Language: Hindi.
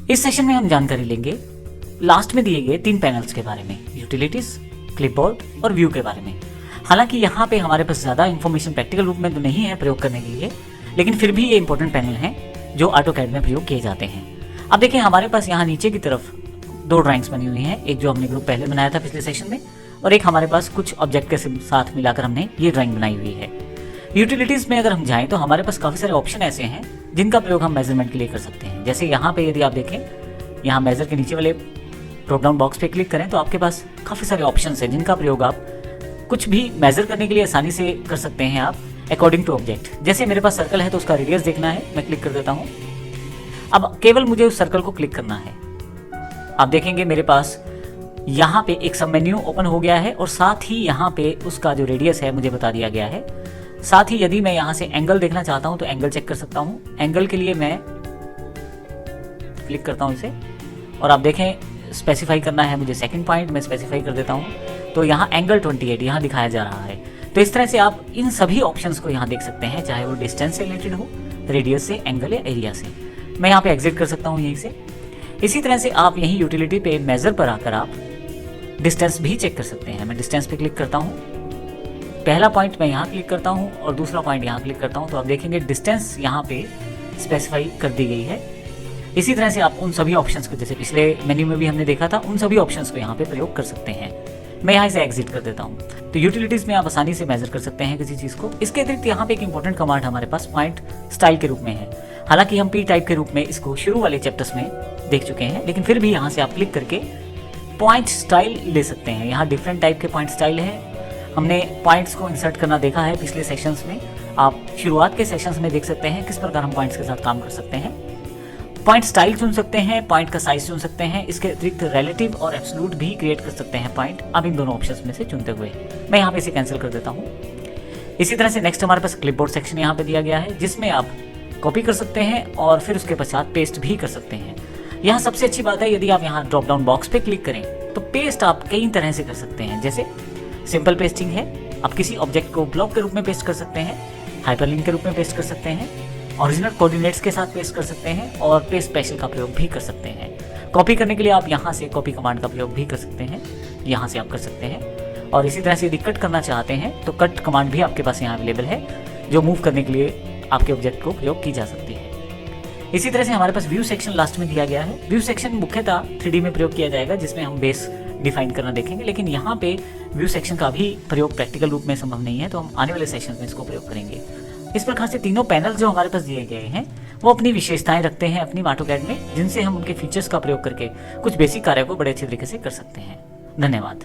इस सेशन में हम जानकारी लेंगे लास्ट में दिए गए 3 पैनल्स के बारे में, यूटिलिटीज, क्लिपबोर्ड और व्यू के बारे में। हालांकि यहाँ पे हमारे पास ज़्यादा इन्फॉर्मेशन प्रैक्टिकल रूप में तो नहीं है प्रयोग करने के लिए, लेकिन फिर भी ये इंपॉर्टेंट पैनल हैं जो ऑटोकैड में प्रयोग किए जाते हैं। अब देखिए हमारे पास यहाँ नीचे की तरफ 2 ड्राइंग्स बनी हुई हैं, एक जो हमने ग्रुप पहले बनाया था पिछले सेशन में, और एक हमारे पास कुछ ऑब्जेक्ट के साथ मिलाकर हमने ये ड्राइंग बनाई हुई है। यूटिलिटीज़ में अगर हम जाएँ तो हमारे पास काफ़ी सारे ऑप्शन ऐसे हैं जिनका प्रयोग हम मेजरमेंट के लिए कर सकते हैं। जैसे यहाँ पे यदि आप देखें, यहाँ मेजर के नीचे वाले ड्रॉप डाउन बॉक्स पे क्लिक करें तो आपके पास काफ़ी सारे ऑप्शंस हैं जिनका प्रयोग आप कुछ भी मेजर करने के लिए आसानी से कर सकते हैं आप अकॉर्डिंग टू ऑब्जेक्ट। जैसे मेरे पास सर्कल है तो उसका रेडियस देखना है, मैं क्लिक कर देता हूँ। अब केवल मुझे उस सर्कल को क्लिक करना है। आप देखेंगे मेरे पास यहाँ पे एक सब मेन्यू ओपन हो गया है और साथ ही यहाँ पे उसका जो रेडियस है मुझे बता दिया गया है। साथ ही यदि मैं यहाँ से एंगल देखना चाहता हूँ तो एंगल चेक कर सकता हूँ। एंगल के लिए मैं क्लिक करता हूँ इसे, और आप देखें स्पेसिफाई करना है मुझे सेकंड पॉइंट, मैं स्पेसिफाई कर देता हूँ तो यहाँ एंगल 28 यहाँ दिखाया जा रहा है। तो इस तरह से आप इन सभी ऑप्शंस को यहाँ देख सकते हैं, चाहे वो डिस्टेंस से रिलेटेड हो, रेडियस से, एंगल या एरिया से। मैं यहाँ पे एग्जिट कर सकता हूँ यहीं से। इसी तरह से आप यहीं यूटिलिटी पे मेजर पर आकर आप डिस्टेंस भी चेक कर सकते हैं। मैं डिस्टेंस पे क्लिक करता हूँ, पहला पॉइंट मैं यहाँ क्लिक करता हूँ और दूसरा पॉइंट यहाँ क्लिक करता हूँ तो आप देखेंगे डिस्टेंस यहाँ पे स्पेसिफाई कर दी गई है। इसी तरह से आप उन सभी ऑप्शंस को, जैसे पिछले मेन्यू में भी हमने देखा था, उन सभी ऑप्शंस को यहाँ पे प्रयोग कर सकते हैं। मैं यहाँ से एग्जिट कर देता हूँ। तो यूटिलिटीज में आप आसानी से मेजर कर सकते हैं किसी चीज़ को। इसके अतिरिक्त यहाँ पे एक इंपॉर्टेंट कमांड हमारे पास पॉइंट स्टाइल के रूप में है। हालांकि हम पी टाइप के रूप में इसको शुरू वाले चैप्टर्स में देख चुके हैं, लेकिन फिर भी यहाँ से आप क्लिक करके पॉइंट स्टाइल ले सकते हैं। यहाँ डिफरेंट टाइप के पॉइंट स्टाइल है। हमने पॉइंट्स को इंसर्ट करना देखा है पिछले सेशंस में। आप शुरुआत के सेशंस में देख सकते हैं किस प्रकार हम पॉइंट्स के साथ काम कर सकते हैं। पॉइंट स्टाइल चुन सकते हैं, पॉइंट का साइज चुन सकते हैं। इसके अतिरिक्त रिलेटिव और एब्सोल्यूट भी क्रिएट कर सकते हैं पॉइंट, अब इन दोनों ऑप्शंस में से चुनते हुए। मैं यहाँ पे इसे कैंसिल कर देता हूँ। इसी तरह से नेक्स्ट हमारे पास क्लिपबोर्ड सेक्शन यहाँ पे दिया गया है, जिसमें आप कॉपी कर सकते हैं और फिर उसके पश्चात पेस्ट भी कर सकते हैं। यहाँ सबसे अच्छी बात है, यदि आप यहाँ ड्रॉप डाउन बॉक्स पे क्लिक करें तो पेस्ट आप कई तरह से कर सकते हैं। जैसे सिंपल पेस्टिंग है, आप किसी ऑब्जेक्ट को ब्लॉक के रूप में पेस्ट कर सकते हैं, हाइपरलिंक के रूप में पेस्ट कर सकते हैं, ओरिजिनल कोऑर्डिनेट्स के साथ पेस्ट कर सकते हैं और पेस्ट स्पेशल का प्रयोग भी कर सकते हैं। कॉपी करने के लिए आप यहाँ से कॉपी कमांड का प्रयोग भी कर सकते हैं, यहाँ से आप कर सकते हैं। और इसी तरह से यदि कट करना चाहते हैं तो कट कमांड भी आपके पास यहाँ अवेलेबल है, जो मूव करने के लिए आपके ऑब्जेक्ट को प्रयोग की जा सकती है। इसी तरह से हमारे पास व्यू सेक्शन लास्ट में दिया गया है। व्यू सेक्शन मुख्यतः 3D में प्रयोग किया जाएगा, जिसमें हम बेस डिफाइन करना देखेंगे, लेकिन यहाँ पे व्यू सेक्शन का भी प्रयोग प्रैक्टिकल रूप में संभव नहीं है, तो हम आने वाले सेशन में इसको प्रयोग करेंगे। इस प्रकार से तीनों पैनल जो हमारे पास दिए गए हैं वो अपनी विशेषताएं रखते हैं अपनी ऑटोकैड में, जिनसे हम उनके फीचर्स का प्रयोग करके कुछ बेसिक कार्य को बड़े अच्छे तरीके से कर सकते हैं। धन्यवाद।